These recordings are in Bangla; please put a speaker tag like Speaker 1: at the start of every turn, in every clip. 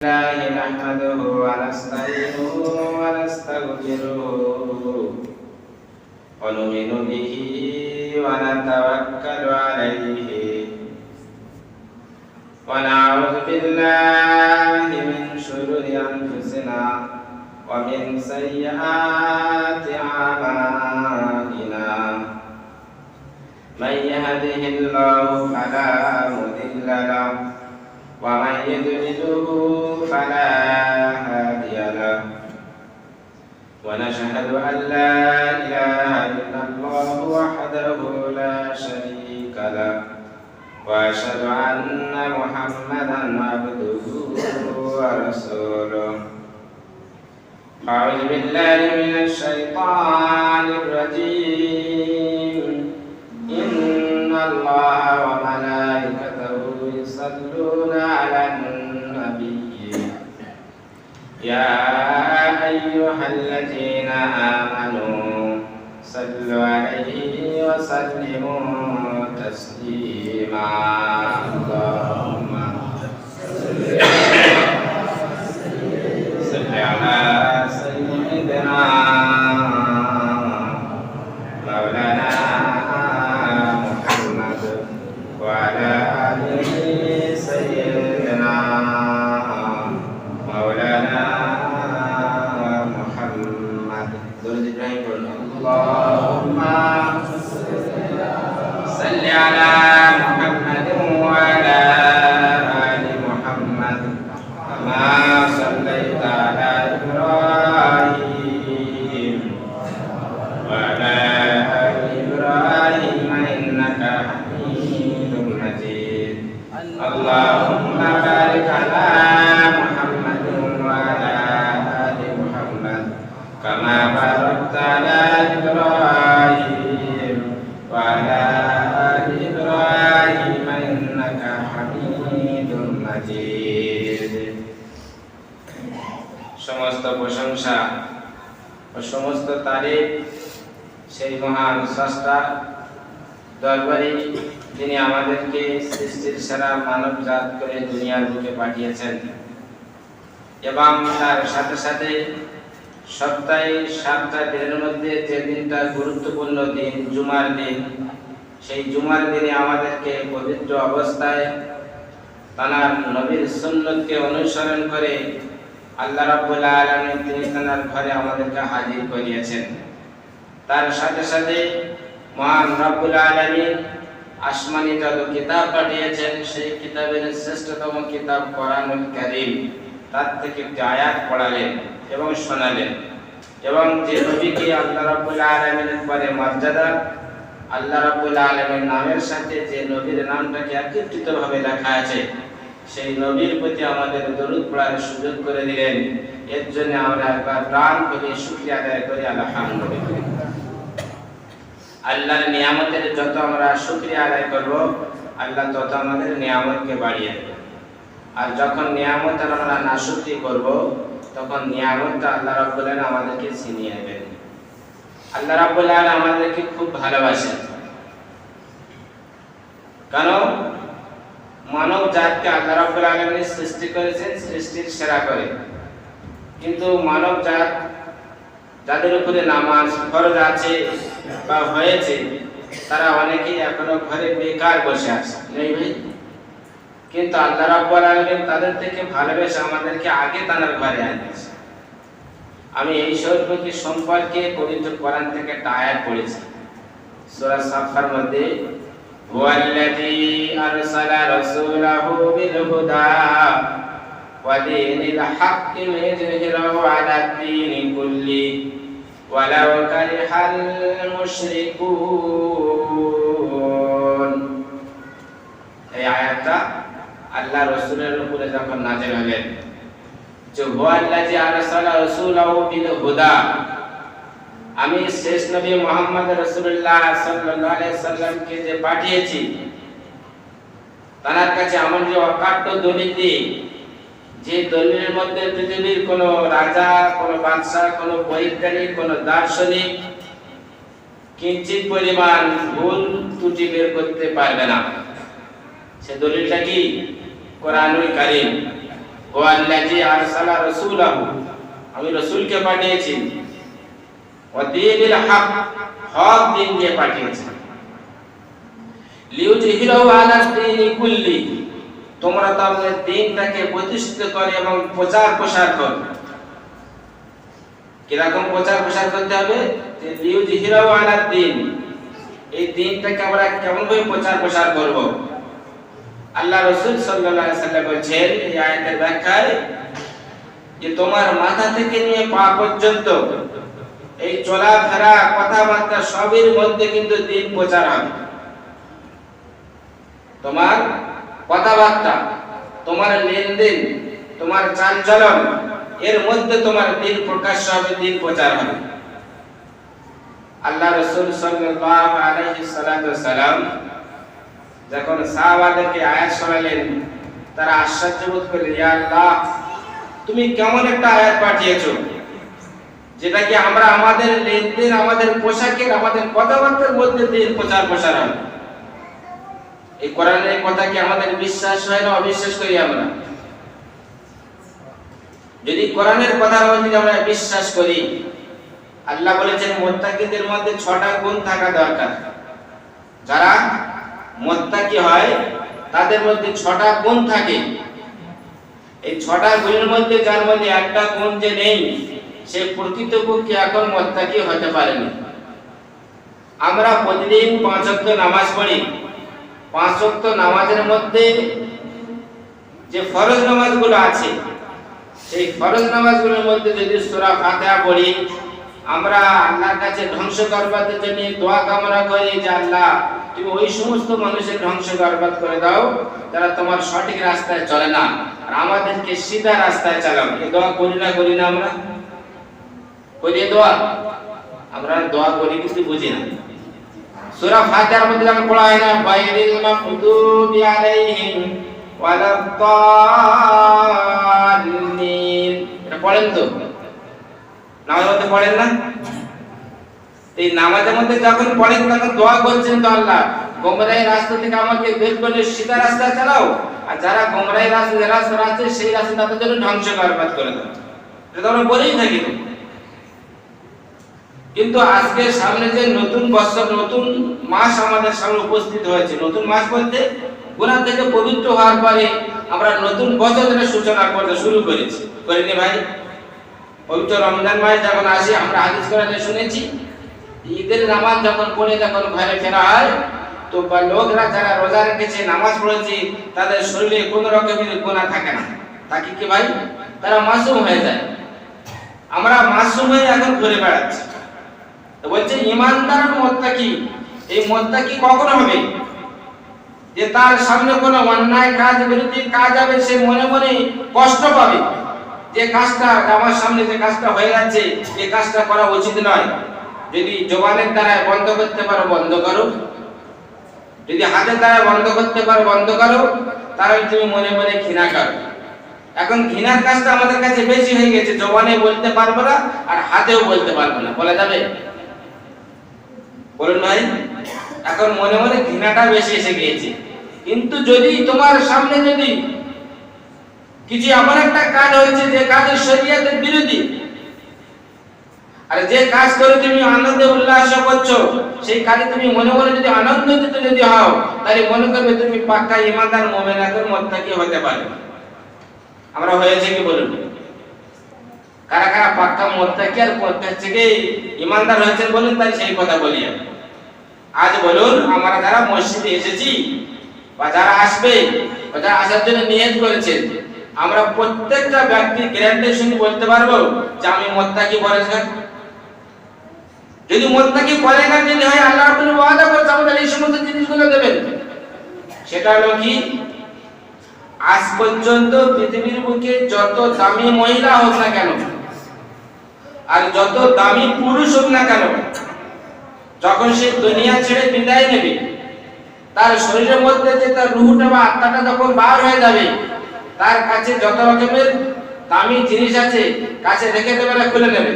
Speaker 1: الله نحمده ونستعينه ونستغفره ونؤمن به ونتوكل عليه ونعوذ بالله من شرور أنفسنا ومن سيئات أعمالنا من يهده الله فلا مضل له ومن يضلله فلا هادي له ونشهد أن لا إله إلا الله وحده لا شريك له وأشهد أن محمدا عبده ورسوله أعوذ بالله من الشيطان الرجيم إن الله وملائكته يصلون على النبي يا أيها الذين آمنوا صلوا عليه وسلموا تسليما اللهم صل على سيدنا مولانا محمد وعلى آله سيدنا مولانا محمد اللهم صل على محمد وعلى آل محمد كما صليت على إبراهيم وعلى آل إبراهيم إنك حميد مجيد اللهم بارك على محمد وعلى آل محمد كما باركت على إبراهيم وعلى آل إبراهيم إنك حميد مجيد সমস্ত প্রশংসা ও সমস্ত তারিফ সেই মহান স্রষ্টা দরবারে যিনি আমাদেরকে সৃষ্টির সেরা মানবজাত করে দুনিয়ার বুকে পাঠিয়েছেন এবং তার সাথে সাথে সপ্তাহে 7টা দিনের মধ্যে যে দিনটা গুরুত্বপূর্ণ দিন জুমার দিন, সেই জুমার দিনে আমাদেরকে পবিত্র অবস্থায় তার নবীর সুন্নতকে অনুসরণ করে আল্লাহ রাব্বুল আলামিন তিনি তার ঘরে আমাদেরকে হাজির করিয়েছেন। তার সাথে সাথে মহান রাব্বুল আলামিন আসমানি যত কিতাব পাঠিয়েছেন সেই কিতাবের শ্রেষ্ঠতম কিতাব কোরআনুল কারীম, তার থেকে একটি আয়াত পড়ালেন এবং শোনালেন। এবং যে নবীকে আল্লাহ রাব্বুল আলামিনের পরে মর্যাদা, আল্লাহ রাব্বুল আলামিনের নামের সাথে যে নবীর নামটাকে একত্রিতভাবে লেখা আছে, সেই নবীর প্রতি আমাদের দরুদ পড়ার সুযোগ করে দিলেন। এর জন্য আমরা একবার প্রাণ খুলে শুকরিয়া আদায় করি আলহামদুলিল্লাহ। আল্লাহর নিয়ামতের যত আমরা শুকরিয়া আদায় করব, আল্লাহ তত আমাদের নিয়ামতকে বাড়িয়ে দেবেন। আর যখন নিয়ামতের আমরা নাশুকরি করব, তখন নিয়ামতটা আল্লাহ রাব্বুল আলামিন আমাদেরকে ছিনিয়ে নেবেন। আল্লাহ রাব্বুল আলামিন আমাদেরকে খুব ভালোবাসেন, কারণ মানব জাতকে আল্লাহ রাব্বুল আলামিন সৃষ্টি করেছেন সৃষ্টির সেরা করে। কিন্তু মানব জাত যাদের উপরে নামাজ ফরজ আছে বা হয়েছে, তারা অনেকেই এখনো ঘরে বেকার বসে আছে, নেই ভাই? কিন্তু আল্লাহ রাব্বুল আলামিন তাদের থেকে ভালোবেসে আমাদেরকে আগে তার ঘরে আনিয়েছে। আমি এই শরীফটি সম্পর্কে পবিত্র কোরআন থেকে একটা আয়াত পড়েছি, সূরা সাফফার মধ্যে, হুয়াল্লাযী আরসালা রাসূলাহু বিল হুদা ওয়া দীনিল হাক্কি লিইয়ুযহিরাহু আলাদ দীনি কুল্লি ওয়ালাউ কারিহাল মুশরিকুন। এই আয়াতটা আল্লাহ রাসূলের উপরে যখন নাযিল হলেন, যে হুয়াল্লাযী আরসালা রাসূলাহু বিল হুদা, আমি শেষ নবী মুহাম্মদ রাসূলুল্লাহ সাল্লাল্লাহু আলাইহি সাল্লামকে যে পাঠিয়েছি, তার কাছে আমার যে অকাট্য দলিল দিই, যে দলিলের মধ্যে পৃথিবীর কোনো রাজা, কোনো বাদশা, কোনো বৈজ্ঞানিক, কোনো দার্শনিক কিঞ্চিত পরিমাণ ভুল ত্রুটি বের করতে পারবে না। সে দলিলটা কি? কোরআনুল কারীম। ওয়াল্লাযী আরসালা রাসূলাহু, আমি রাসূলকে পাঠিয়েছি, ওয়া দীনিল হক, হক দিন দিয়ে পাঠিয়েছি, লিইউযহিরাহু আলা দীনি কুল্লি, তোমরা তোমাদের দ্বীনটাকে প্রতিষ্ঠিত করে এবং প্রচার প্রসার করো। কিরকম প্রচার প্রসার করতে হবে? যে লিইউযহিরাহু আলা দীন, এই দ্বীনটাকে আমরা কেমন ভাবে প্রচার প্রসার করব? আল্লাহ রাসূল সাল্লাল্লাহু আলাইহি ওয়াসাল্লাম বলেছেন এই আয়াতের ব্যাখ্যায় যে তোমার মাথা থেকে নিয়ে পা পর্যন্ত এই চলাফেরা কথাবার্তা সবের মধ্যে কিন্তু দ্বীন প্রচার হবে। তোমার কথাবার্তা, তোমার লেনদেন, তোমার চালচলন, এর মধ্যে তোমার দ্বীন প্রকাশ হবে, দ্বীন প্রচার হবে। আল্লাহ রাসূল সাল্লাল্লাহু আলাইহি সাল্লাম যখন সাহাবাদেরকে আয়াত শোনালেন, তারা আশ্চর্য বোধ করলেন, ইয়া আল্লাহ, তুমি কেমন একটা আয়াত পাঠিয়েছো যেটা কি আমরা আমাদের লেনদেন, আমাদের পোশাকের, আমাদের কথাবার্তার মধ্যে দ্বীন প্রচার প্রসার হবে। এই কোরআনের কথা কি আমাদের বিশ্বাস হয় না অবিশ্বাস করি আমরা? যদি কোরআনের কথা যদি আমরা বিশ্বাস করি, আল্লাহ বলেছেন মুত্তাকিদের মধ্যে 6টা গুণ থাকা দরকার। যারা মুত্তাকি হয় তাদের মধ্যে 6টা গুণ থাকে। এই 6টা গুণের মধ্যে যার মধ্যে একটা গুণ যে নেই, সে প্রকৃতপক্ষে এখন মুত্তাকি হতে পারেনি। আমরা প্রতিদিন 5 ওয়াক্ত নামাজ পড়ি। 5 ওয়াক্ত নামাজের মধ্যে যে ফরজ নামাজগুলো আছে, সেই ফরজ নামাজগুলোর মধ্যে যদি সূরা ফাতিহা পড়ি, আমরা আল্লাহর কাছে ধ্বংস করবাদের জন্য দোয়া কামনা করি যে আল্লাহ, তুমি ওই সমস্ত মানুষের ধ্বংস বরবাদ করে দাও যারা তোমার সঠিক রাস্তায় চলে না, আর আমাদেরকে সিধা রাস্তায় চালাও। এই দোয়া করি না আমরা? করি দোয়া? আমরা দোয়া করি কিন্তু বুঝি না। সূরা ফাতিহার মধ্যে যখন পড়া হয় না, গায়রিল মাগদুবি আলাইহিম ওয়ালাদ-দাল্লিন, এটা পড়েন তো? নামাজের মধ্যে পড়েন না? এই নামাজের মধ্যে যখন পড়েন তখন দোয়া করছেন তো, আল্লাহ গোমরাহী রাস্তা থেকে আমাকে বের করে সিধা রাস্তায় চালাও, আর যারা গোমরাহী রাস্তা আছে সেই রাস্তা তাদের জন্য ধ্বংস বরবাদ করে দাও। এটা তো আমরা বলেই থাকি। কিন্তু আজকে সামনে যে নতুন বছর, নতুন মাস আমাদের সামনে উপস্থিত হয়েছে, নতুন মাস বলতে গুনাহ থেকে পবিত্র হওয়ার পরে আমরা নতুন বছরের সূচনা করতে শুরু করেছি, করিনি ভাই? পবিত্র রমজান মাস যখন আসে, আমরা হাদিস কোরআনে শুনেছি, ঈদের নামাজ যখন পড়ে যখন ঘরে ফেরা হয়, তো লোকরা যারা রোজা রেখেছে, নামাজ পড়েছে, তাদের শরীরে কোনো রকমের গুনাহ থাকে না। থাকে কি ভাই? তারা মাসুম হয়ে যায়। আমরা মাসুম হয়ে এখন ঘুরে বেড়াচ্ছি। তো বলছে ঈমানদার মুত্তাকি, এই মুত্তাকি কখন হবে? যে তার সামনে কোনো অন্যায় কাজ, বিরোধী কাজ হবে, সে মনে মনে কষ্ট পাবে যে কাজটা আমার সামনে, যে কাজটা হয়ে যাচ্ছে, এই কাজটা করা উচিত নয়। যদি জবানের দ্বারা বন্ধ করতে পারো বন্ধ করো, যদি হাতের দ্বারা বন্ধ করতে পারো বন্ধ করো, তাহলে তুমি মনে মনে ঘৃণা করো। এখন ঘৃণার কাজটা আমাদের কাছে বেশি হয়ে গেছে, জবানে বলতে পারবো না আর হাতেও বলতে পারবো না। বলা যাবে? বলুন ভাই, এখন মনে মনে ঘৃণাটা বেশি এসে গিয়েছে। কিন্তু যদি তোমার সামনে যদি কিছু এমন একটা কাজ হয়েছে যে কাজের শরীয়তের বিরোধী, আর যে কাজ করে তুমি আনন্দে উল্লাস করছো, সেই কাজে তুমি মনে মনে যদি আনন্দিত যদি হও, তাহলে মনে করবে তুমি পাক্কা ঈমানদার মুমিন, এখন মুত্তাকি হতে পারবে। আমরা হয়েছে কি বলুন? কারা কারা পাক্কা মুত্তাকি আর থেকে ঈমানদার হয়েছেন বলুন, তাই সেই কথা বলি। আজ বলুন, আমরা যারা মসজিদে এসেছি বা যারা আসবে বা যারা আসার জন্য নিয়ত করেছেন, আমরা প্রত্যেকটা ব্যক্তি গ্যারান্টি শুনে বলতে পারবো যে আমি মুত্তাকি পরেজগার। যদি মুত্তাকি পরেজগার যদি হয়, আল্লাহ রাব্বুল ওয়াদা করেছেন আমাদের এই সমস্ত জিনিসগুলো দেবেন। সেটা হলো কি? আজ পর্যন্ত পৃথিবীর বুকে যত দামি মহিলা হোক না কেন, আর যত দামি পুরুষ হোক না কেন, যখন সে দুনিয়া ছেড়ে বিদায় নেবে, তার শরীরের মধ্যে যে তার রূহটা বা আত্মাটা যখন বার হয়ে যাবে, তার কাছে যত রকমের দামি জিনিস আছে কাছে রেখে দেবে না, খুলে নেবে।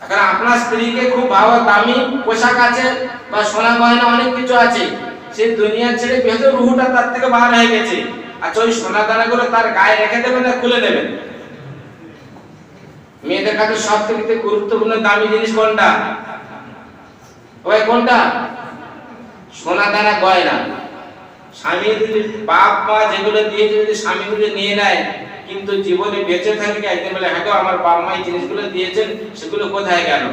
Speaker 1: এখন আপনার স্ত্রীকে খুব ভালো দামি পোশাক আছে বা সোনা গয়না অনেক কিছু আছে, সে দুনিয়া ছেড়ে ভেতর রূহটা তার থেকে বার হয়ে গেছে, আচ্ছা ওই সোনা দানাগুলো তার গায়ে রেখে দেবেন না খুলে দেবেন? মেয়েদের কাছে সব থেকে গুরুত্বপূর্ণ দামি জিনিস কোনটা ওই কোনটা? সোনা দানা গয়না। স্বামী যদি বাপ মা যেগুলো দিয়েছে যদি স্বামীগুলো নিয়ে নেয় কিন্তু জীবনে বেঁচে থাকে একদিন বলে হ্যাঁ আমার বাপ মা এই জিনিসগুলো দিয়েছেন সেগুলো কোথায় গেল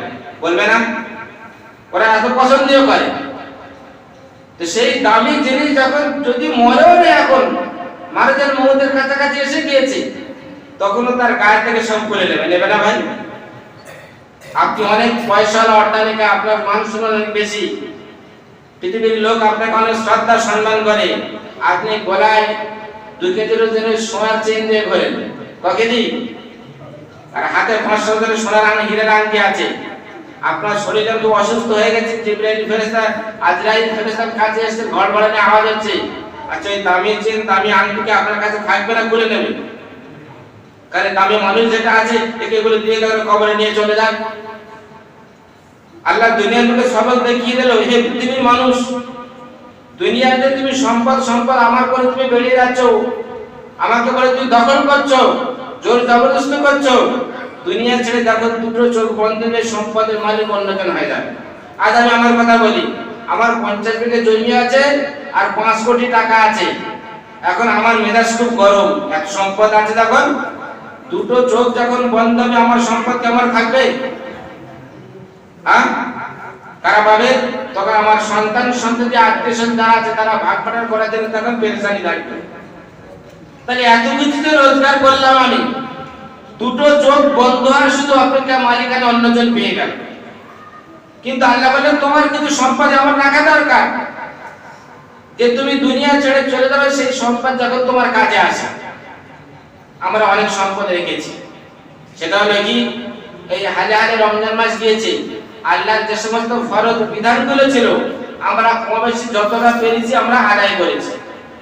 Speaker 1: বলবে না? ওরা এত পছন্দও করে। তো সেই দামি জিনিস যখন যদি মরেও নেই এখন মারা যাওয়ার মৌতের কাছাকাছি এসে গিয়েছে তখনও তার গায়ে থেকে সব খুলে নেবে না ভাই? আপনি অনেক পয়সাওয়ালা অট্টালিকা, আপনার মান সম্মান অনেক বেশি, পৃথিবীর লোক আপনাকে অনেক শ্রদ্ধা সম্মান করে, আপনি গলায় 2 কেজির ওজনের সোনার চেইন দিয়ে ঘোরেন, ক কেজি? আর হাতে 500 ওজনের সোনার হীরের আংটি আছে। আপনার শরীর যখন অসুস্থ হয়ে গেছে, জিবরাইল ফেরেশতা আজরাইল ফেরেশতার কাছে এসে ঘড়ঘড়ানি আওয়াজ হচ্ছে, আচ্ছা এই দামি চেইন দামি আংটিকে আপনার কাছে থাকবে না খুলে নেবে? কারণ দামি মানুষ যেটা আছে একে এগুলো দিয়ে কবরে নিয়ে চলে যান। আল্লাহ দুনিয়ার বুকে সবক দেখিয়ে দিল, হে পৃথিবীর মানুষ, দুনিয়াতে তুমি সম্পদ সম্পদ আমার করে তুমি বেরিয়ে যাচ্ছ, আমাকে বলে তুমি দখল করছো, জোর জবরদস্তি করছো। দুনিয়া ছেড়ে দেখো দুটো চোখ বন্ধ করে সম্পদের মালিক অন্যজন হয়ে যাবে। আজ আমি আমার কথা বলি, আমার 50 বিঘে জমি আছে আর 5 কোটি টাকা আছে। এখন আমার মেজাজ খুব গরম, এত সম্পদ আছে, তখন দুটো চোখ যখন বন্ধ হবে আমার সম্পদ কেমন থাকবে? কারা পাবে? তখন আমার সন্তান সন্ততি আত্মীয় যারা আছে তারা ভাগ বাটোয়ারা করার জন্য তখন পেরেশানি থাকবে। তাহলে এত কিছু যে রোজগার করলাম আমি, দুটো চোখ বন্ধ হওয়ার শুধু অপেক্ষা, মালিকানা অন্যজন পেয়ে গেল। কিন্তু আল্লাহ বলেন তোমার কিছু সম্পদ আমার রাখা দরকার, যে তুমি দুনিয়া ছেড়ে চলে যাবে সেই সম্পদ যখন তোমার কাজে আসে। আমরা অনেক সম্পদ রেখেছি, সেটা হলো কি, এই হালে হালে রমজান মাস গিয়েছে, আল্লাহর যে সমস্ত ফরজ বিধানগুলো ছিল আমরা কমবেশি যতটা পেরেছি আমরা আদায় করেছি।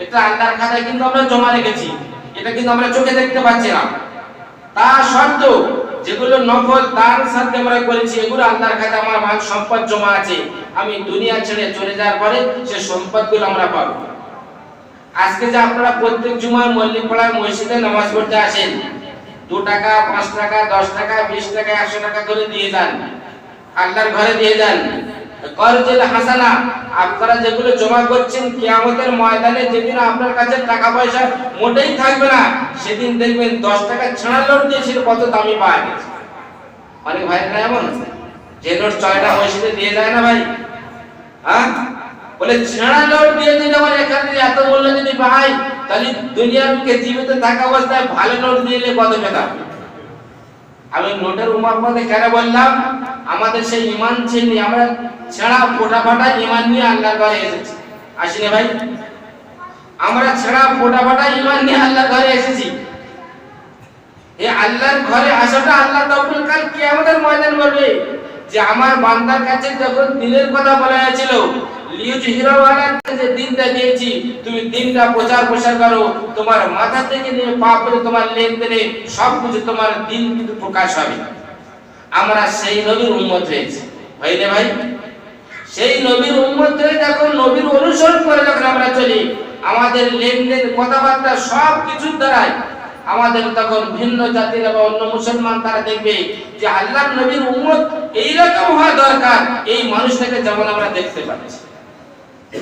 Speaker 1: এটা আল্লাহর খাতায় কিন্তু আমরা জমা রেখেছি, এটা কিন্তু আমরা চোখে দেখতে পাচ্ছি না। তা সত্ত্বেও যেগুলো নফল দান সাথে আমরা করেছি এগুলো আল্লাহর খাতায় আমার ভাগ সম্পদ জমা আছে। আমি দুনিয়া ছেড়ে চলে যাওয়ার পরে সেই সম্পদগুলো আমরা পাবো। আজকে যে আপনারা প্রত্যেক জুমায় মল্লিক পাড়ায় মসজিদে নামাজ পড়তে আসেন, 2 টাকা 5 টাকা 10 টাকা 20 টাকা 100 টাকা করে দিয়ে যান, আল্লাহর ঘরে দিয়ে যান। করজেল হাসানা আপনারা যেগুলো জমা করছেন কিয়ামতের ময়দানে যেদিন আপনার কাছে টাকা পয়সা মোটেই থাকবে না, সেদিন দেখবেন 10 টাকা ছেঁড়া নোট দিয়েছিল কত দামি পাওয়া গেছে। অনেক ভাই না এমন যে নোট 6টা মসজিদে দিয়ে যায় না ভাই, বলে ছেঁড়া নোট দিয়ে দিলে আমার এখানে এত মূল্য যদি পাই, তাহলে দুনিয়ার বুকে জীবিত থাকা অবস্থায় ভালো নোট দিলে কত পেতাম। আমি নোটের উম্মতে কেন বললাম, আমাদের সেই ঈমান ছিল, আমরা ছেঁড়া ফোটা ফাটা ঈমান নিয়ে আল্লাহর ঘরে এসেছি, আসিনি ভাই? আমরা ছেঁড়া ফোটা ফাটা ঈমান নিয়ে আল্লাহর ঘরে এসেছি। এই আল্লাহর ঘরে আসাটা আল্লাহ তাআলা কাল কিয়ামতের ময়দান বলবে যে আমার বান্দার কাছে যখন দিনের কথা বলা হয়েছিল, যে দিনটা দিয়েছি তুমি দিনটা প্রচার প্রসার করো, তোমার মাথা থেকে নিয়ে পা পর্যন্ত তোমার লেনদেনে সবকিছু তোমার দিন কিন্তু প্রকাশ হবে। আমরা সেই নবীর উম্মত হয়েছি, হয়নি ভাই? সেই নবীর উম্মত হয়ে যখন নবীর অনুসরণ করে যখন আমরা চলি, আমাদের লেনদেন কথাবার্তা সব কিছুর দ্বারাই আমাদের তখন ভিন্ন জাতির বা অন্য মুসলমান তারা দেখবে যে আল্লাহর নবীর উম্মত এইরকম হওয়া দরকার, এই মানুষটাকে যেমন আমরা দেখতে পাচ্ছি।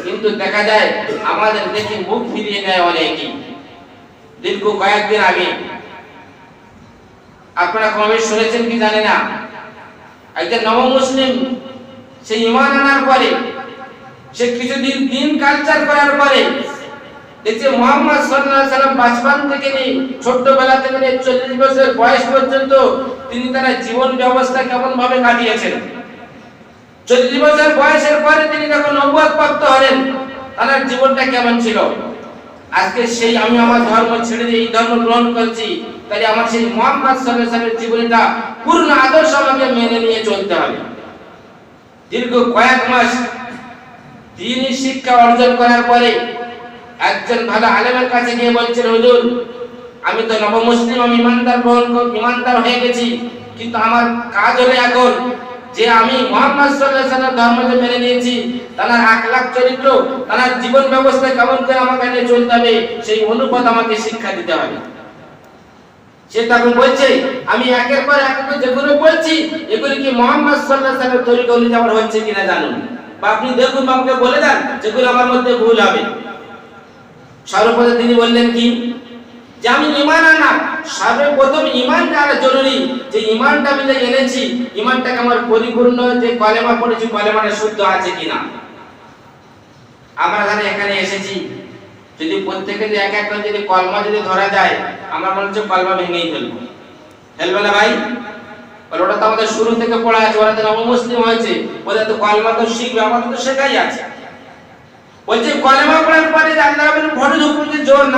Speaker 1: কিন্তু দেখা যায় আমাদের দেখে মুখ ফিরিয়ে নেয় অনেকেই। দীর্ঘ কয়েকদিন আগে আপনারা কবে শুনেছেন কি জানি না, একজন নবমুসলিম সে ঈমান আনার পরে, সে কিছুদিন দিন কালচার করার পরে দেখছে মুহাম্মদ সাল্লাল্লাহু আলাইহি সাল্লাম বাচপান থেকে নিয়ে ছোটবেলা থেকে নিয়ে 40 বছর বয়স পর্যন্ত তিনি তার জীবন ব্যবস্থা কেমন ভাবে কাটিয়েছেন। 40 বছর বয়সের পরে তিনি যখন নবুয়ত প্রাপ্ত হলেন, তার জীবনটা কেমন ছিল। আজকে সেই আমি আমার ধর্ম ছেড়ে দিয়ে এই ধর্ম গ্রহণ করছি, তাই আমার সেই মুহাম্মদ সাল্লাল্লাহু আলাইহি সাল্লামের জীবনটা পূর্ণ আদর্শ আমাকে মেনে নিয়ে চলতে হবে। দীর্ঘ কয়েক মাস দ্বীনি শিক্ষা অর্জন করার পরে একজন ভালো আলেমের কাছে গিয়ে বলছেন, হুজুর আমি তো নবমুসলিম, আমি ইমানদার হয়ে গেছি, কিন্তু আমার কাজ হলো এখন যে আমি মুহাম্মদ সাল্লাল্লাহু আলাইহি ওয়াসাল্লাম ধর্মকে মেনে নিয়েছি, তার আখলাক চরিত্র, তার জীবন ব্যবস্থা কেমন করে আমাকে নিয়ে চলতে হবে, সেই অনুপাত আমাকে শিক্ষা দিতে হবে। সে তখন বলছে আমি একের পর এক যেগুলো বলছি এগুলি কি মুহাম্মদ সাল্লাল্লাহু আলাইহি ওয়াসাল্লামের তরিকা অনুযায়ী আমার হচ্ছে কিনা জানুন, বা আপনি দেখুন বা আমাকে বলে দেন যেগুলো আমার মধ্যে ভুল হবে। সর্বপ্রথম তিনি বললেন কি, যে আমি ঈমান আনা, সর্বপ্রথম ঈমানটা আনা জরুরি, যে ঈমানটা আমি যে এনেছি ঈমানটাকে আমার পরিপূর্ণ, যে কলেমা পড়েছি কলেমাটা শুদ্ধ আছে কিনা। আমরা এখানে এসেছি, যদি প্রত্যেকে যে এক একটা যদি কলমা যদি ধরা যায়, আমরা মনে হচ্ছে কলমা ভেঙেই ফেলবে না ভাই। ওটা তো আমাদের শুরু থেকে পড়া আছে, ওরা তো নবমুসলিম হয়েছে, ওদের তো কলমা তো শিখবে, আমাদের তো শেখাই আছে। বলছে কলেমা পড়ার পরে আল্লাহ রাব্বুল ফরজ হুকুম যে জোর না